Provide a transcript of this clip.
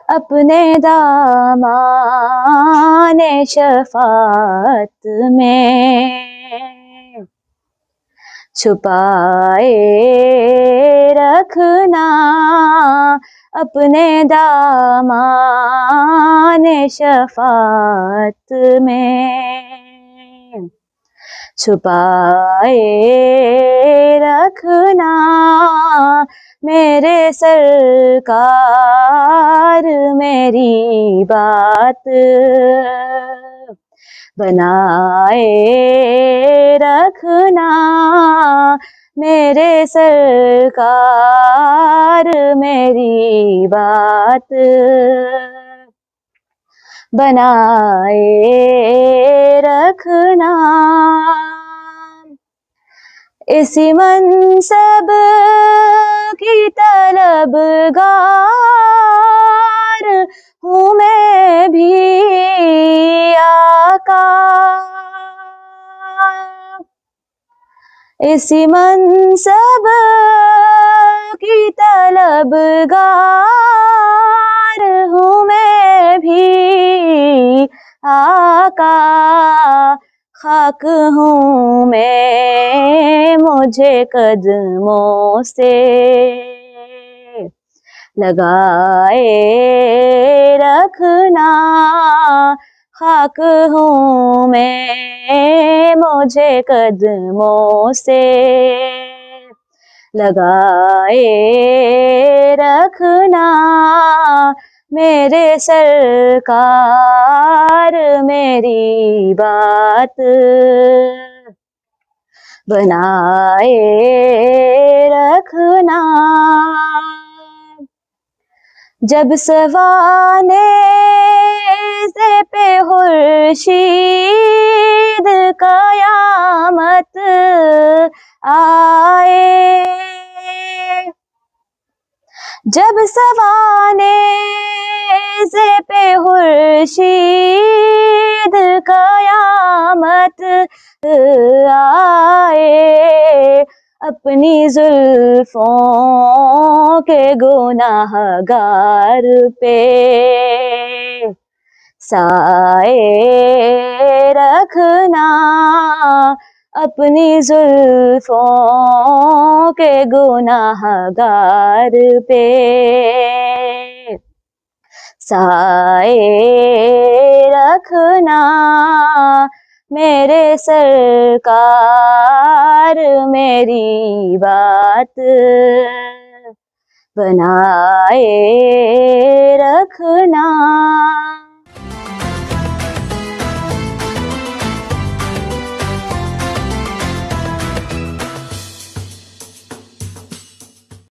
अपने दामाने शफ़ाअत में छुपाए रखना, अपने दामाने शफ़ाअत में छुपाए रखना। मेरे सरकार मेरी बात बनाए रखना, मेरे सरकार मेरी बात बनाए रखना। इसी मनसब की तलबगार हूँ मैं भी आका, इसी मनसब की तलबगार हूँ मैं भी आका। खाक हूँ मैं मुझे कदमों से लगाए रखना, खाक हूँ मैं मुझे कदमों से लगाए रखना। मेरे सरकार मेरी बात बनाए रखना। जब सवाने से पे खुर्शीद कयामत आए, जब सवाने से पे खुर्शीद कयामत आए, अपनी जुल्फों के गुनाहगार पे साए रखना, अपनी जुल्फों के गुनाहगार पे साए रखना। मेरे सरकार मेरी बात बनाए रखना।